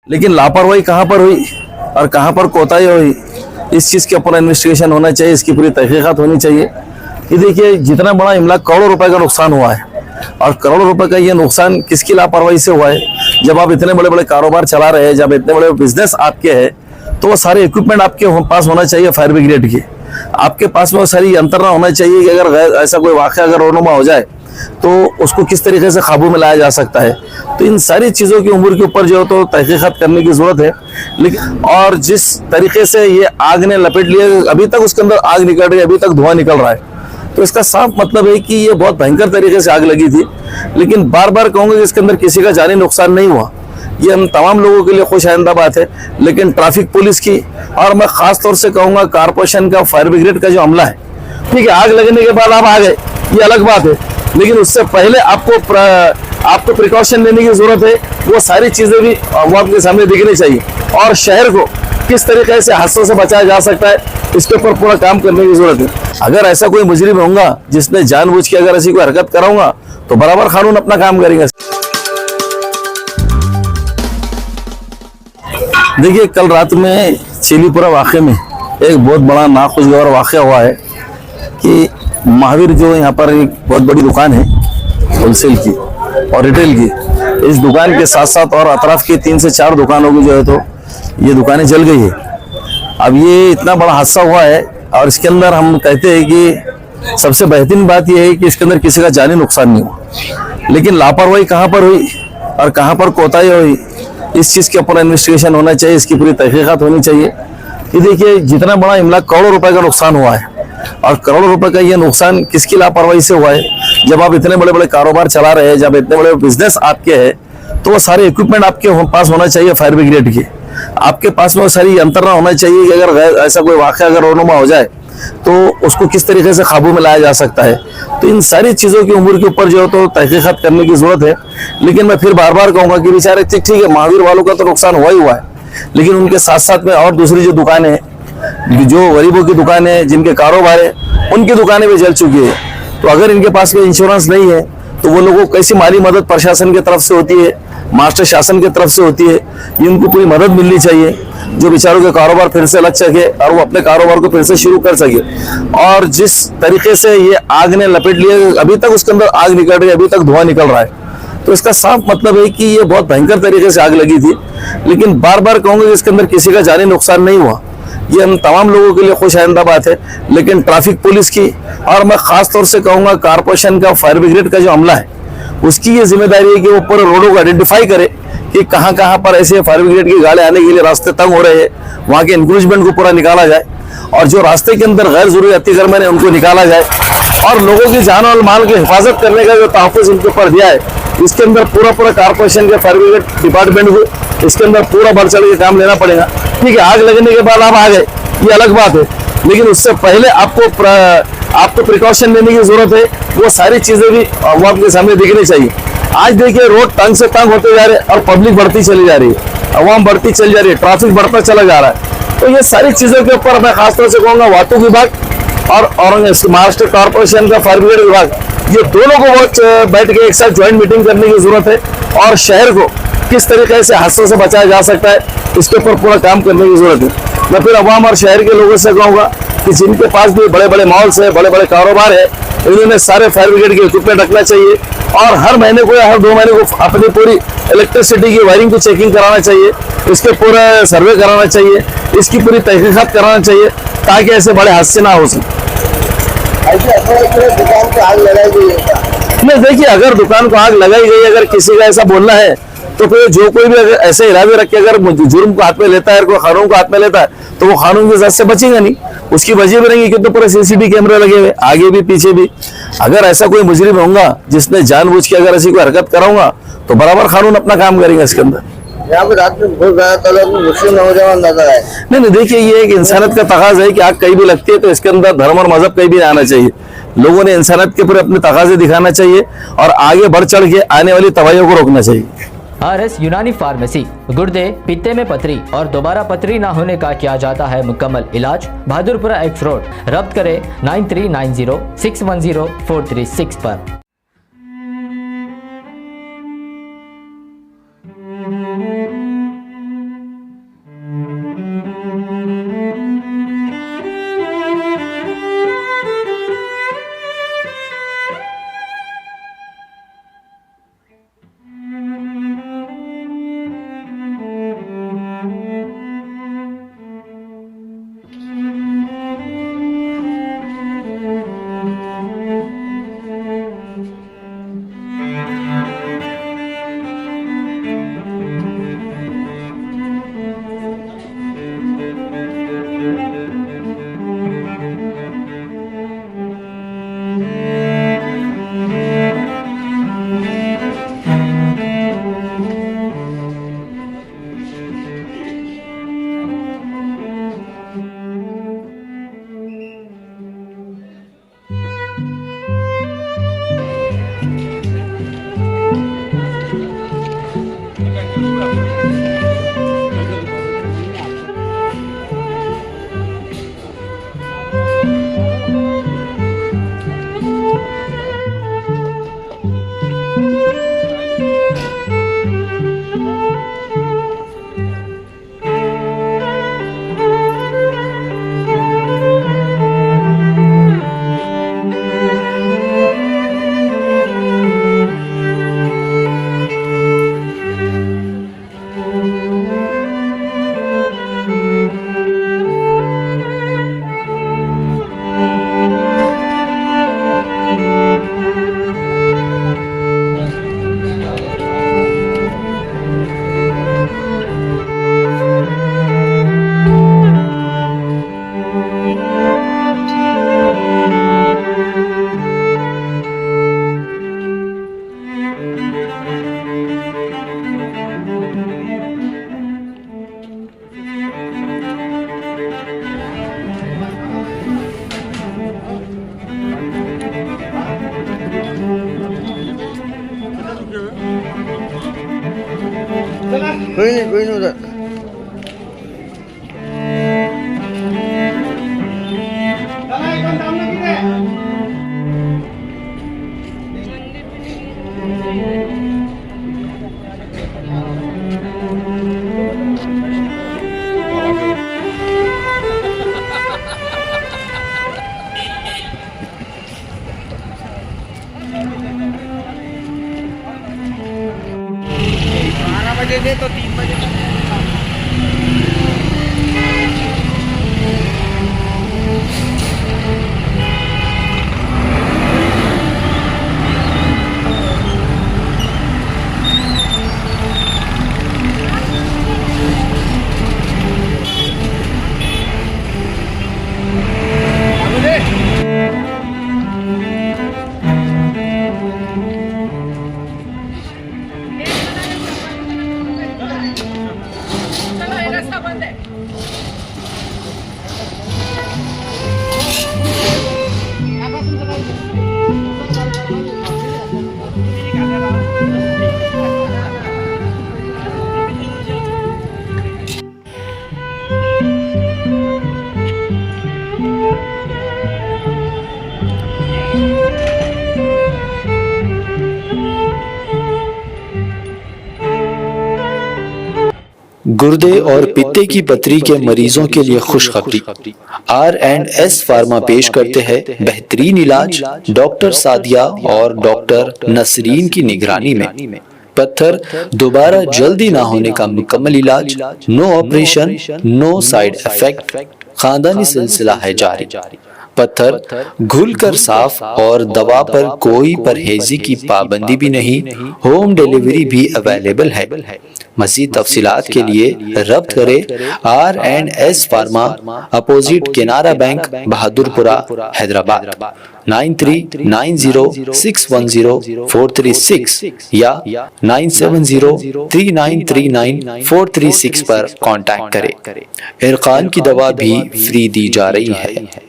लेकिन लापरवाही कहाँ पर हुई और कहाँ पर कोताही हुई, इस चीज़ के ऊपर इन्वेस्टिगेशन होना चाहिए, इसकी पूरी तहकीकात होनी चाहिए। ये देखिए जितना बड़ा इमला करोड़ों रुपए का नुकसान हुआ है, और करोड़ों रुपए का ये नुकसान किसकी लापरवाही से हुआ है। जब आप इतने बड़े बड़े कारोबार चला रहे हैं, जब इतने बड़े बिजनेस आपके हैं, तो वो सारे इक्विपमेंट आपके पास होना चाहिए फायर ब्रिगेड के, आपके पास में वो सारी यंत्रणा होना चाहिए कि अगर ऐसा कोई वाक़या अगर रोनुमा हो जाए तो उसको किस तरीके से काबू में लाया जा सकता है। तो इन सारी चीज़ों की उम्र के ऊपर जो है तो तहकीकात करने की ज़रूरत है। लेकिन और जिस तरीके से ये आग ने लपेट लिया, अभी तक उसके अंदर आग निकल रही है, अभी तक धुआं निकल रहा है, तो इसका साफ मतलब है कि ये बहुत भयंकर तरीके से आग लगी थी। लेकिन बार बार कहूँगा कि इसके अंदर किसी का जानी नुकसान नहीं हुआ, ये हम तमाम लोगों के लिए खुश आइंदा बात है। लेकिन ट्रैफिक पुलिस की, और मैं खास तौर से कहूँगा कारपोरेशन का, फायर ब्रिगेड का जो अमला है, ठीक है, आग लगने के बाद आप आ गए, ये अलग बात है, लेकिन उससे पहले आपको प्रिकॉशन लेने की जरूरत है। वो सारी चीजें भी वो आपके सामने दिखनी चाहिए, और शहर को किस तरीके से हादसों से बचाया जा सकता है, इसके ऊपर पूरा काम करने की जरूरत है। अगर ऐसा कोई मुजरिम होगा जिसने जानबूझ के अगर ऐसी कोई हरकत कराऊंगा, तो बराबर कानून अपना काम करेंगे। देखिए कल रात में चीलीपुरा वाक़े में एक बहुत बड़ा नाखुशगवार वाक़या हुआ है कि महावीर जो यहाँ पर एक बहुत बड़ी दुकान है होलसेल की और रिटेल की, इस दुकान के साथ साथ और अतराफ की 3 से 4 दुकानों की जो है तो ये दुकानें जल गई है। अब ये इतना बड़ा हादसा हुआ है, और इसके अंदर हम कहते हैं कि सबसे बेहतरीन बात यह है कि इसके अंदर किसी का जानी नुकसान नहीं हुआ। लेकिन लापरवाही कहाँ पर हुई और कहाँ पर कोताही हुई, इस चीज़ के ऊपर इन्वेस्टिगेशन होना चाहिए, इसकी पूरी तहकीकात होनी चाहिए। कि देखिए जितना बड़ा इमला करोड़ों रुपए का नुकसान हुआ है, और करोड़ों रुपए का ये नुकसान किसकी लापरवाही से हुआ है। जब आप इतने बड़े बड़े कारोबार चला रहे हैं, जब इतने बड़े बिजनेस आपके हैं, तो वो सारे इक्विपमेंट आपके पास होना चाहिए फायर ब्रिगेड के, आपके पास में वो सारी यंत्रणा होना चाहिए कि अगर ऐसा कोई वाक़या अगर रोनुमा हो जाए तो उसको किस तरीके से काबू में लाया जा सकता है। तो इन सारी चीज़ों की उम्र के ऊपर जो है तो तहकीकात करने की जरूरत है। लेकिन मैं फिर बार बार कहूँगा कि बेचारे ठीक है, महावीर वालों का तो नुकसान हुआ ही हुआ है, लेकिन उनके साथ साथ में और दूसरी जो दुकानें हैं, जो गरीबों की दुकानें हैं, जिनके कारोबार है, उनकी दुकानें भी जल चुकी है। तो अगर इनके पास कोई इंश्योरेंस नहीं है तो वो लोगों को कैसी माली मदद प्रशासन की तरफ से होती है, मास्टर शासन की तरफ से होती है, ये उनको पूरी मदद मिलनी चाहिए, जो बेचारों के कारोबार फिर से लग सके और वो अपने कारोबार को फिर से शुरू कर सके। और जिस तरीके से ये आग ने लपेट लिया, अभी तक उसके अंदर आग निकल रही है, अभी तक धुआं निकल रहा है, तो इसका साफ मतलब है कि ये बहुत भयंकर तरीके से आग लगी थी। लेकिन बार बार कहूँगा कि इसके अंदर किसी का जानी नुकसान नहीं हुआ, ये हम तमाम लोगों के लिए खुश आइंदा बात है। लेकिन ट्रैफिक पुलिस की, और मैं खास तौर से कहूँगा कारपोरेशन का, फायर ब्रिगेड का जो अमला है, उसकी ये जिम्मेदारी है कि वो पूरे रोडों को आइडेंटिफाई करे कि कहाँ कहाँ पर ऐसे फायर ब्रिगेड की गाड़ी आने के लिए रास्ते तंग हो रहे हैं, वहाँ के इंक्रोचमेंट को पूरा निकाला जाए, और जो रास्ते के अंदर गैर जरूरी अतिक्रमण है उनको निकाला जाए, और लोगों की जान और माल की हिफाजत करने का जो तहफ़्फ़ुज़ इनके ऊपर दिया है, इसके अंदर पूरा कारपोरेशन के फायर ब्रिगेड डिपार्टमेंट को इसके अंदर पूरा बढ़ चढ़ के काम लेना पड़ेगा। ठीक है, आग लगने के बाद आप आ गए, ये अलग बात है, लेकिन उससे पहले आपको प्रिकॉशन लेने की जरूरत है। वो सारी चीजें भी वो आपके सामने दिखनी चाहिए। आज देखिए रोड तंग से तंग होते जा रहे हैं, और पब्लिक बढ़ती चली जा रही है, अवाम बढ़ती चली जा रही है, ट्रैफिक बढ़ता चला जा रहा है। तो ये सारी चीजों के ऊपर मैं खासतौर से कहूँगा वाटू विभाग और महाराष्ट्र कारपोरेशन का फायर ब्रिगेड विभाग, ये दोनों को बहुत बैठ के एक साथ ज्वाइंट मीटिंग करने की जरूरत है, और शहर को किस तरीके से हादसों से बचाया जा सकता है, इसके ऊपर पूरा काम करने की जरूरत है। मैं फिर अवाम और शहर के लोगों से कहूँगा कि जिनके पास भी बड़े बड़े मॉल्स है, बड़े बड़े कारोबार है, इन्होंने सारे फायर ब्रिगेड के इक्विपमेंट रखना चाहिए, और हर महीने को या हर 2 महीने को अपनी पूरी इलेक्ट्रिसिटी की वायरिंग की चेकिंग कराना चाहिए, इसके पूरा सर्वे कराना चाहिए, इसकी पूरी तहकीकात कराना चाहिए, ताकि ऐसे बड़े हादसे ना हो सके। दुकान को आग लगाई गई है? नहीं, देखिए अगर दुकान को आग लगाई गई, अगर किसी का ऐसा बोलना है, तो फिर जो कोई भी अगर ऐसे इरादे रख के अगर जुर्म को हाथ में लेता है, कोई कानून को हाथ में लेता है, तो वो कानून की सजा से बचेगा नहीं, उसकी वजह भी रहेंगी, क्योंकि पूरे सीसीटीवी कैमरे लगे हुए आगे भी पीछे भी। अगर ऐसा कोई मुजरिम होगा जिसने जानबूझ के अगर ऐसी कोई हरकत कराऊंगा, तो बराबर कानून अपना काम करेंगे इसके अंदर। यहाँ पे रात में बहुत ज्यादा तादाद में मुस्लिम नौजवान नजर आए। नहीं, देखिए ये एक इंसानियत का तकाज़ा है कि आग कहीं भी लगती है, तो इसके अंदर धर्म और मजहब कहीं भी आना चाहिए। लोगों ने इंसानियत के पूरे अपने तकाजे दिखाना चाहिए, और आगे बढ़ चढ़ के आने वाली तबाहियों को रोकना चाहिए। RS यूनानी फार्मेसी, गुर्दे, पित्ते में पथरी और दोबारा पथरी ना होने का किया जाता है मुकम्मल इलाज। Bahadurpura X road. रब्त करें 9390610436 पर। कोई नहीं उधर। बजे दे तो 3 बजे तक। गुर्दे और पित्ते की पथरी के मरीजों के लिए खुशखबरी। R&S फार्मा पेश करते हैं बेहतरीन इलाज डॉक्टर सादिया और डॉक्टर नसरीन की निगरानी में। पत्थर दोबारा जल्दी ना होने का मुकम्मल इलाज, no operation, no side effect, खानदानी सिलसिला है जारी। पत्थर घुलकर साफ और दवा पर कोई परहेजी की पाबंदी भी नहीं, होम डिलीवरी भी अवेलेबल है। मज़ीद तफसीलात के लिए रब्त करें R&S pharma, opposite Canara bank, Bahadurpura, Hyderabad 9390610436 या 9703939436 पर कांटेक्ट करें। इरकान की दवा भी फ्री दी जा रही है।